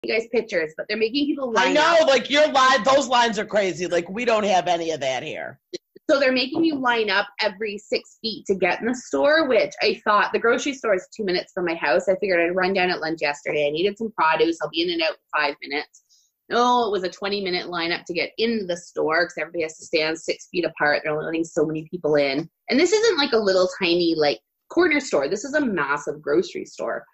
you guys pictures, but they're making people line I know, up. like your line, those lines are crazy. Like we don't have any of that here. So they're making you line up every 6 feet to get in the store, which I thought the grocery store is 2 minutes from my house. I figured I'd run down at lunch yesterday. I needed some produce. I'll be in and out in 5 minutes. No, it was a 20-minute lineup to get into the store because everybody has to stand 6 feet apart. They're only letting so many people in. And this isn't like a little tiny like corner store. This is a massive grocery store.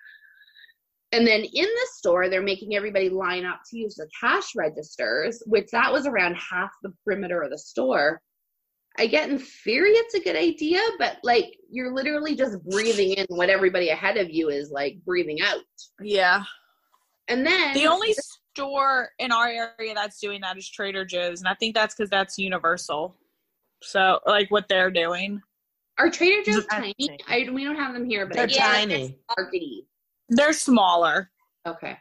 And then in the store, they're making everybody line up to use the cash registers, which that was around half the perimeter of the store. I get in theory it's a good idea, but like you're literally just breathing in what everybody ahead of you is like breathing out. Yeah. And then the only store in our area that's doing that is Trader Joe's, and I think that's because that's universal. So like what they're doing. Are Trader Joe's tiny? We don't have them here, but they're tiny. Markety. They're smaller. Okay.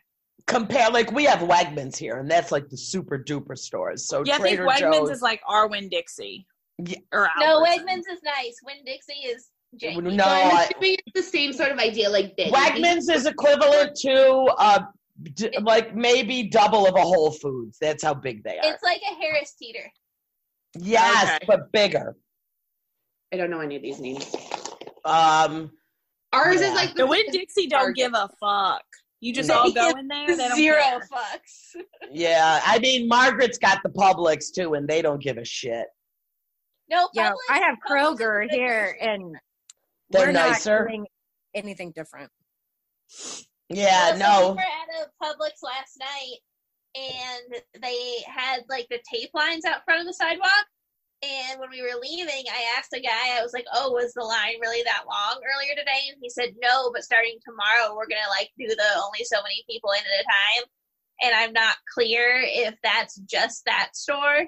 Compare, like we have Wegmans here, and that's like the super duper stores. So yeah, Trader I think Wegmans Joe's is like our Winn-Dixie. Yeah. No, Wegmans is nice. Winn-Dixie is janky. No, I'm assuming it's the same sort of idea. Like Wegmans is equivalent to like maybe double of a Whole Foods. That's how big they are. It's like a Harris Teeter. Yes, okay. but bigger. I don't know any of these names. Ours is like the Winn-Dixie don't give a fuck. You just all go in there. They don't Zero care. fucks. Yeah, I mean Margaret's got the Publix too, and they don't give a shit. No, Yeah, Publix, I have Publix Kroger is here, and They're we're nicer. not doing anything different. Yeah, So no. we were at a Publix last night, and they had like the tape lines out front of the sidewalk. And when we were leaving, I asked a guy, I was like, oh, was the line really that long earlier today? And he said, no, but starting tomorrow, we're going to like do the only so many people in at a time. And I'm not clear if that's just that store,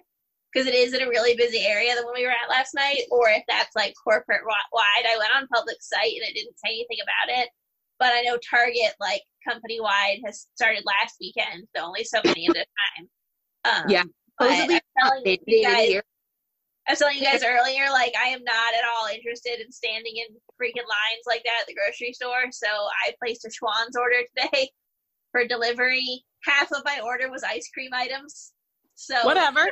because it is in a really busy area than when we were at last night, or if that's like corporate wide. I went on Publix site and it didn't say anything about it. But I know Target, like company wide, has started last weekend, so only so many at a time. Yeah. But I was telling you guys earlier, like, I am not at all interested in standing in freaking lines like that at the grocery store. So I placed a Schwann's order today for delivery. Half of my order was ice cream items. So whatever.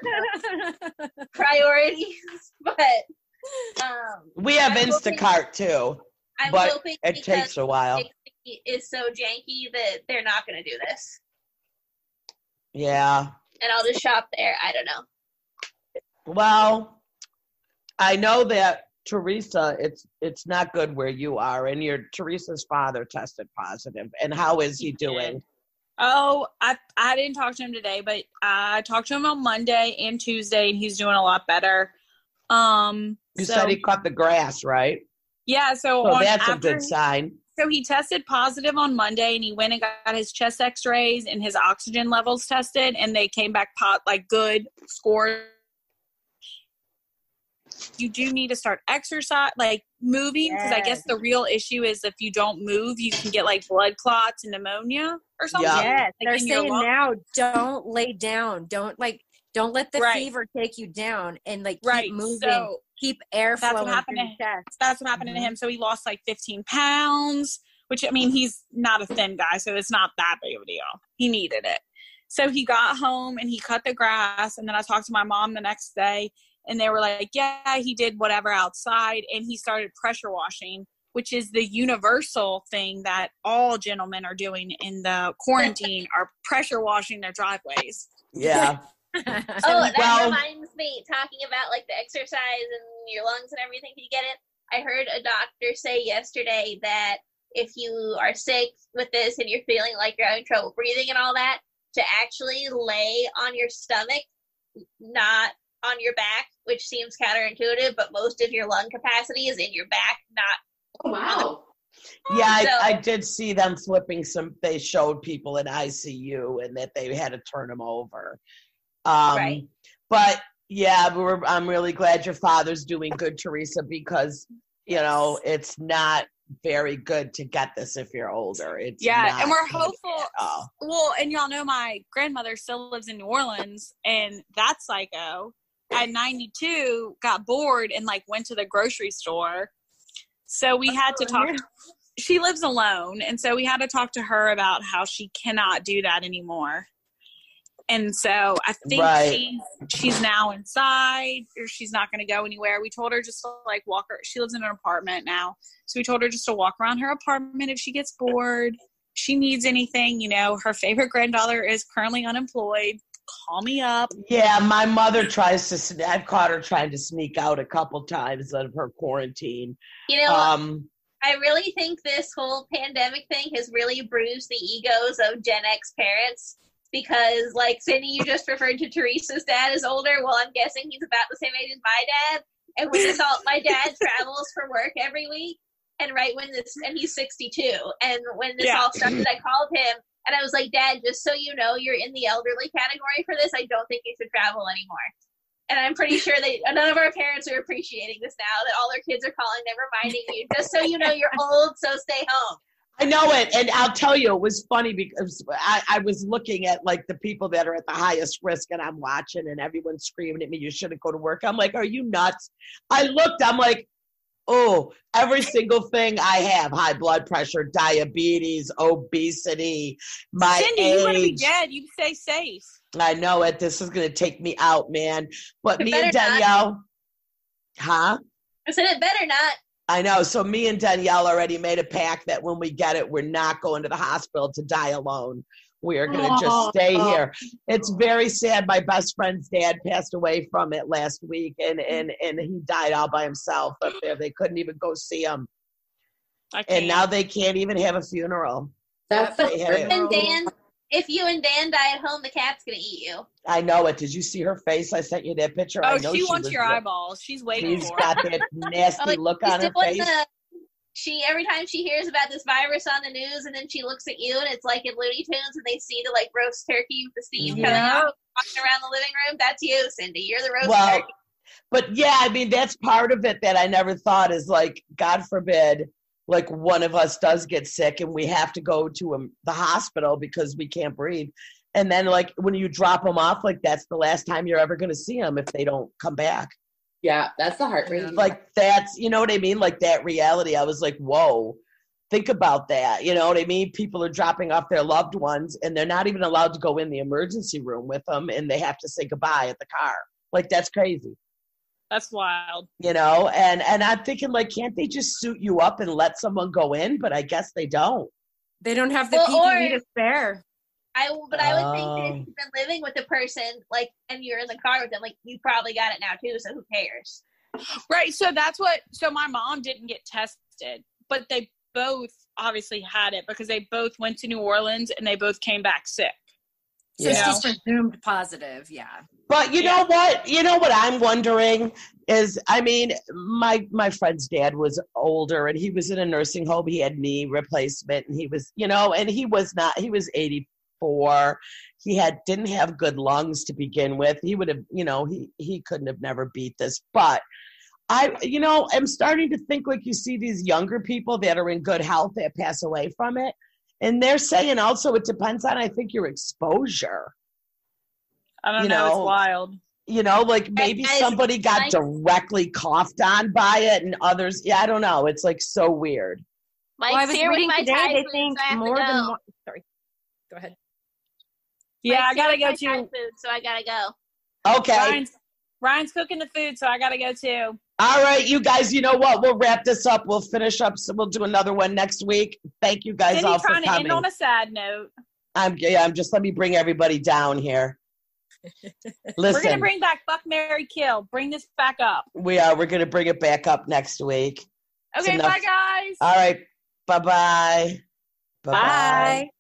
Priorities. But We have Instacart too, I'm but hoping it takes a while. It is so janky that they're not going to do this. Yeah. And I'll just shop there. I don't know. Well, I know that Teresa, it's not good where you are, and Teresa's father tested positive. And how is he doing? Oh, I didn't talk to him today, but I talked to him on Monday and Tuesday, and he's doing a lot better. You said he cut the grass, right? Yeah, so that's a good sign. So he tested positive on Monday, and he went and got his chest X-rays and his oxygen levels tested, and they came back good scores. You do need to start exercise, like moving, because I guess the real issue is if you don't move, you can get like blood clots and pneumonia or something. Yeah. Yes, like they're saying now, don't lay down. Don't let the fever take you down, and like keep moving, so keep airflow. That's what happened to him. That's what happened to him. So he lost like 15 pounds, which, I mean, he's not a thin guy, so it's not that big of a deal. He needed it. So he got home and he cut the grass, and then I talked to my mom the next day, and they were like, yeah, he did whatever outside, and he started pressure washing, which is the universal thing that all gentlemen are doing in the quarantine, are pressure washing their driveways. Yeah. That reminds me, talking about like the exercise and your lungs and everything, can you get it? I heard a doctor say yesterday that if you are sick with this and you're feeling like you're having trouble breathing and all that, to actually lay on your stomach, not on your back, which seems counterintuitive, but most of your lung capacity is in your back, not wow. Yeah, I did see them flipping they showed people in ICU and that they had to turn them over. Right. But yeah, I'm really glad your father's doing good, Teresa, because, you know, it's not very good to get this if you're older. It's and we're hopeful. Well, and y'all know my grandmother still lives in New Orleans, and that psycho at 92 got bored and like went to the grocery store. So we had to talk. she lives alone, and so we had to talk to her about how she cannot do that anymore. And so I think she's now inside, or she's not going to go anywhere. We told her just to like walk her. She lives in an apartment now. So we told her just to walk around her apartment if she gets bored. If she needs anything, you know, her favorite granddaughter is currently unemployed. Call me up. Yeah, my mother I've caught her trying to sneak out a couple times of her quarantine. You know, I really think this whole pandemic thing has really bruised the egos of Gen X parents. Because, like, Cindy, you just referred to Teresa's dad as older. Well, I'm guessing he's about the same age as my dad. And when this all, my dad travels for work every week. And and he's 62. And when this all started, I called him and I was like, Dad, just so you know, you're in the elderly category for this. I don't think you should travel anymore. And I'm pretty sure that none of our parents are appreciating this now, that all their kids are calling them, reminding you, just so you know, you're old, so stay home. I know it. And I'll tell you, it was funny because I was looking at like the people that are at the highest risk and I'm watching and everyone's screaming at me, you shouldn't go to work. I'm like, are you nuts? I looked, I'm like, oh, every single thing I have, high blood pressure, diabetes, obesity, my Cindy, age. you want to be dead. You stay safe. I know it. This is going to take me out, man. But me and Danielle, I said it better not. I know. So me and Danielle already made a pact that when we get it, we're not going to the hospital to die alone. We are going to just stay here. It's very sad. My best friend's dad passed away from it last week, and he died all by himself up there. They couldn't even go see him. And now they can't even have a funeral. That's and Dan, if you and Dan die at home, the cat's going to eat you. I know it. Did you see her face? I sent you that picture. Oh, I know she wants your eyeballs. She's waiting for it. She's got that nasty look on her face. Every time she hears about this virus on the news, and then she looks at you, and it's like in Looney Tunes, and they see the like roast turkey with the steam coming out, walking around the living room. That's you, Cindy. You're the roast turkey. But yeah, I mean, that's part of it that I never thought is like, God forbid, like one of us does get sick and we have to go to the hospital because we can't breathe. And then like when you drop them off, like that's the last time you're ever going to see them if they don't come back. Yeah, that's the heartbreak. Like that's, you know what I mean? Like that reality. I was like, whoa, think about that. You know what I mean? People are dropping off their loved ones and they're not even allowed to go in the emergency room with them and they have to say goodbye at the car. Like that's crazy. That's wild. You know, and I'm thinking like, can't they just suit you up and let someone go in? But I guess they don't. They don't have the PPE to spare. I would think that if you've been living with the person, like, and you're in the car with them, like, you probably got it now too, so who cares? Right, so my mom didn't get tested, but they both obviously had it because they both went to New Orleans and they both came back sick. So she's presumed positive, But you know what? You know what I'm wondering is, I mean, my friend's dad was older and he was in a nursing home. He had knee replacement and he was, you know, and he was 84. He didn't have good lungs to begin with. He would have, you know, he couldn't have never beat this. But I'm starting to think like you see these younger people that are in good health that pass away from it. And they're saying also it depends on, I think, your exposure. I don't know. It's wild. You know, like maybe somebody got directly coughed on by it and others. Yeah, I don't know. It's like so weird. I was reading today, they think more than one. Sorry. Go ahead. Yeah, I gotta go too. Food, so I gotta go. Okay. Ryan's cooking the food, so I gotta go too. All right, you guys, you know what? We'll wrap this up. We'll finish up. So we'll do another one next week. Thank you guys all for coming. Trying to end on a sad note. I'm just let me bring everybody down here. Listen. We're going to bring back Fuck, Marry, Kill. Bring this back up. We are. We're going to bring it back up next week. Okay, bye, guys. All right. Bye-bye. Bye.